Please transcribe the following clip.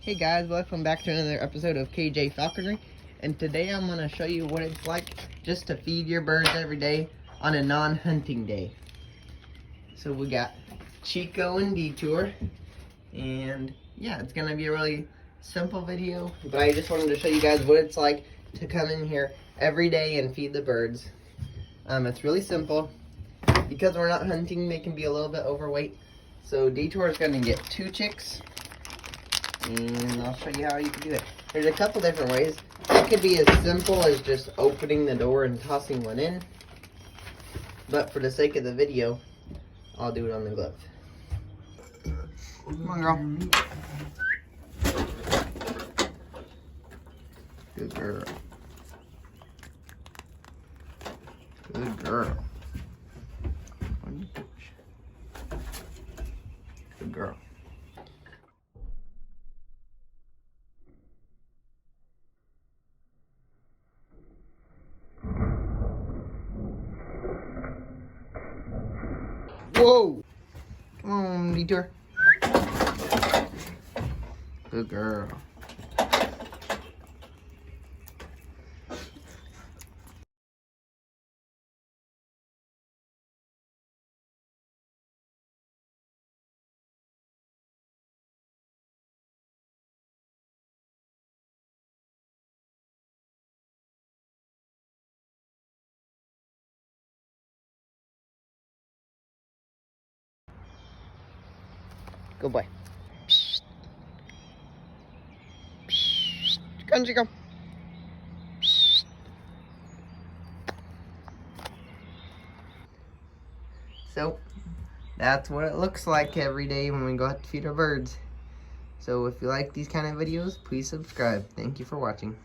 Hey guys, welcome back to another episode of KJ Falconry. And today I'm going to show you what it's like just to feed your birds every day on a non-hunting day. So we got Chico and Detour. And yeah, it's going to be a really simple video. But I just wanted to show you guys what it's like to come in here every day and feed the birds. It's really simple. Because we're not hunting, they can be a little bit overweight. So Detour is going to get 2 chicks. And I'll show you how you can do it. There's a couple different ways. It could be as simple as just opening the door and tossing one in. But for the sake of the video, I'll do it on the glove. Come on, girl. Good girl. Good girl. Good girl. Whoa! Come on, Detour. Good girl. Good boy. Psst. Psst. Come, Chico. Psst. So, that's what it looks like every day when we go out to feed our birds. So if you like these kind of videos, please subscribe. Thank you for watching.